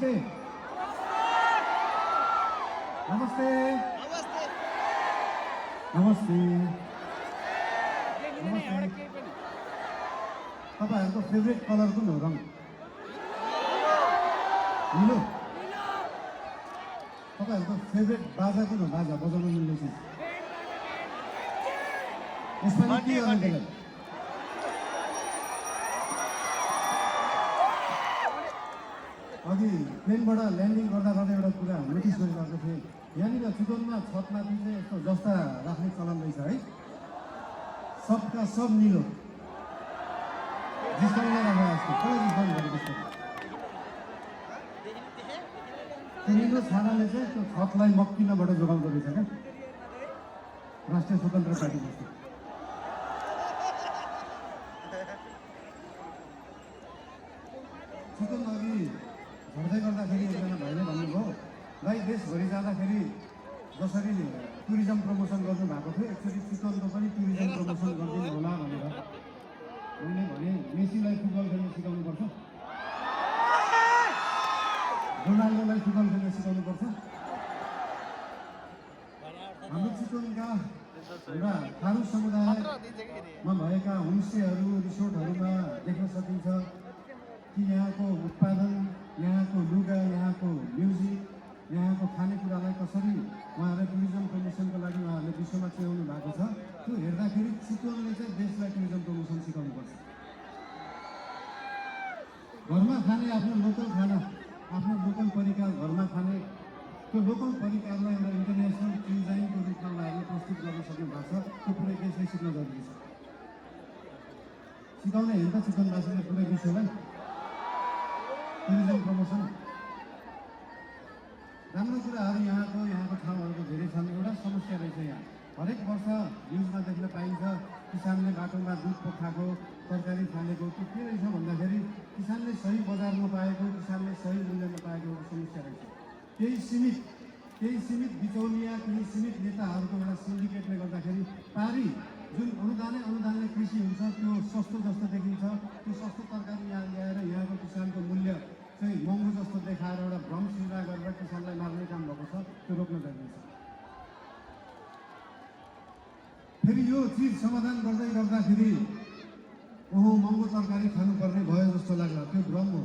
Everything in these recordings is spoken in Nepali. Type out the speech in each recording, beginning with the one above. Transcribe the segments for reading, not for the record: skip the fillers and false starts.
नमस्ते नमस्ते नमस्ते तपाईँहरूको फेभरेट कलर कुन हो? रङ निलो। तपाईँहरूको फेभरेट बाजा कुन हो? बाजा बजाउन मिल्ने चिज यसमा के गर्नु त्यसलाई? अघि प्लेनबाट ल्यान्डिङ गर्दा गर्दा एउटा कुरा नोटिस गरिरहेको थिएँ। यहाँनिर चितवनमा छतमाथि चाहिँ यस्तो जस्ता राख्ने चलन रहेछ है। सबका सब निलो जिस्काउनलाई राखेको जस्तो कसलाई जिस्काउनु पऱ्यो त्यस्तो? त्यो निलो छानाले चाहिँ त्यो छतलाई मक्किनबाट जोगाउँदो रहेछ क्या, राष्ट्रिय स्वतन्त्र पार्टी जस्तो। चितवन अघि झर्दै गर्दाखेरि एकजना भाइले भन्नुभयो, भाइ देशभरि जाँदाखेरि जसरी टुरिज्म प्रमोसन गर्नु भएको थियो एकचोटि चितवनको पनि टुरिज्म प्रमोसन गरिदिनु होला भनेर। मैले भने मेसीलाई फुटबल खेल्न सिकाउनुपर्छ, रोनाल्डोलाई फुटबल खेल्न सिकाउनुपर्छ। हाम्रो चितवनका हाम्रा थारू समुदायमा भएका होमस्टेहरू रिसोर्टहरूमा देख्न सकिन्छ कि यहाँको उत्पादन, यहाँको लुगा, यहाँको म्युजिक, यहाँको खानेकुरालाई कसरी उहाँहरूले टुरिज्म प्रमोसनको लागि उहाँहरूले विश्वमा चिनाउनु भएको छ। त्यो हेर्दाखेरि चितवनले चाहिँ देशलाई टुरिज्म प्रमोसन सिकाउनुपर्छ। घरमा खाने आफ्नो लोकल खाना, आफ्नो लोकल परिकार घरमा खाने, त्यो लोकल परिकारलाई एउटा इन्टरनेसनल क्युजाइनको रूपमा उहाँहरूले प्रस्तुत गर्न सक्नु भएको छ। त्यो पुरै देशले सिक्न जरुरी छ। सिकाउने होइन त चितवनवासीले पुरै विश्वलाई टुरिज्म प्रमोसन। राम्रो कुराहरू यहाँको ठाउँहरूको धेरै छन्। एउटा समस्या रहेछ यहाँ, हरेक वर्ष न्युजमा देख्न पाइन्छ किसानले बाटोमा दुध पोखाएको, तरकारी फालेको। त्यो के रहेछ भन्दाखेरि किसानले सही बजार नपाएको, किसानले सही मूल्य नपाएको एउटा समस्या रहेछ। केही सीमित बिचौलिया, केही सीमित नेताहरूको एउटा सिन्डिकेटले गर्दाखेरि पारी जुन अनुदानले कृषि हुन्छ त्यो सस्तो जस्तो देखिन्छ। त्यो सस्तो तरकारी यहाँ ल्याएर यहाँको किसानको मूल्य चाहिँ महँगो जस्तो देखाएर एउटा भ्रम सृजना गरेर किसानलाई मार्ने काम भएको छ। त्यो रोक्न जरुरी छ। फेरि यो चिज समाधान गर्दै गर्दाखेरि ओहो महँगो तरकारी खानुपर्ने भयो जस्तो लाग्ला, त्यो भ्रम हो।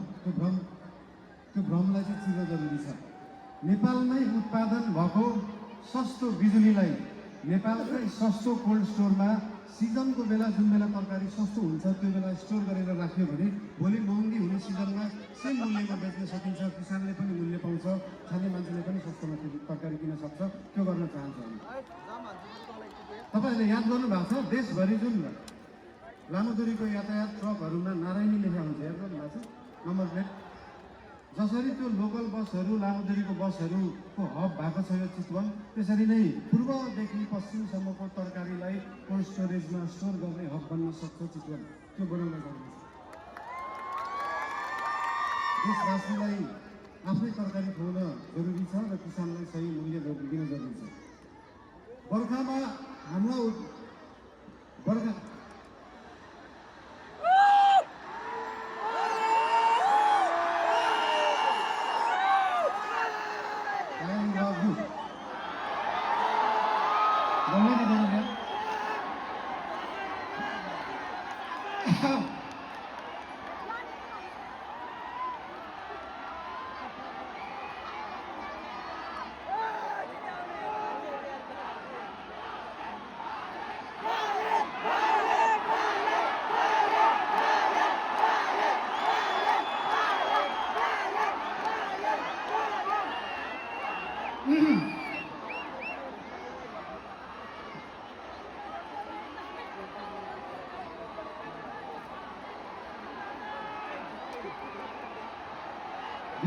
त्यो भ्रमलाई चाहिँ चिर्न जरुरी छ। नेपालमै उत्पादन भएको सस्तो बिजुलीलाई नेपालकै सस्तो कोल्ड स्टोरमा सिजनको बेला जुन बेला तरकारी सस्तो हुन्छ त्यो बेला स्टोर गरेर राख्यो भने भोलि महँगी हुने सिजनमा सेम मूल्यमा बेच्न सकिन्छ। किसानले पनि मूल्य पाउँछ, खाने मान्छेले पनि सस्तोमा तरकारी किन्न सक्छ। त्यो गर्न चाहन्छु हामी। तपाईँहरूले याद गर्नुभएको छ देशभरि जुन लामो दूरीको यातायात ट्रकहरूमा नारायणी लेखा हुन्छ, याद गर्नुभएको छ नम्बर प्लेट। जसरी त्यो लोकल बसहरू, लामो दूरीको बसहरूको हब भएको छ यो चितवन, त्यसरी नै पूर्वदेखि पश्चिमसम्मको तरकारीलाई कोल्ड स्टोरेजमा स्टोर गर्ने हब बन्न सक्छ चितवन। त्यो बनाउन जरुरी छ। देशवासीलाई आफ्नै तरकारी खुवाउन जरुरी छ र किसानलाई सही मूल्य दिन जरुरी छ। बर्खामा हाम्रो बर्खा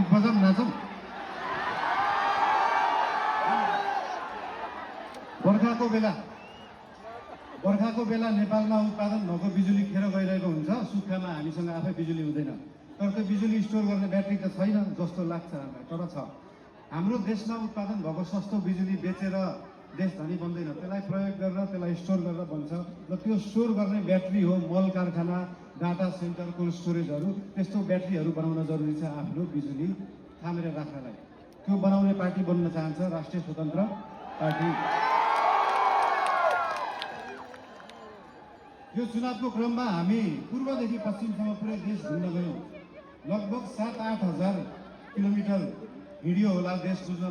बजाम नाचौँ। बर्खाको बेला नेपालमा उत्पादन भएको बिजुली खेर गइरहेको हुन्छ। सुक्खामा हामीसँग आफै बिजुली हुँदैन, तर त्यो बिजुली स्टोर गर्ने ब्याट्री त छैन जस्तो लाग्छ हामीलाई। तर छ। हाम्रो देशमा उत्पादन भएको सस्तो बिजुली बेचेर देश धनी बन्दैन, त्यसलाई प्रयोग गरेर त्यसलाई स्टोर गरेर बन्छ। र त्यो स्टोर गर्ने ब्याट्री हो मल कारखाना, डाटा सेन्टर, कोल्ड स्टोरेजहरू। त्यस्तो ब्याट्रीहरू बनाउन जरुरी छ आफ्नो बिजुली थामेर राख्नलाई। त्यो बनाउने पार्टी बन्न चाहन्छ राष्ट्रिय स्वतन्त्र पार्टी। यो चुनावको क्रममा हामी पूर्वदेखि पश्चिमसम्म पुरै देश घुम्न गयौँ। लगभग 7-8 हजार किलोमिटर हिँडियो होला देश बुझ्न।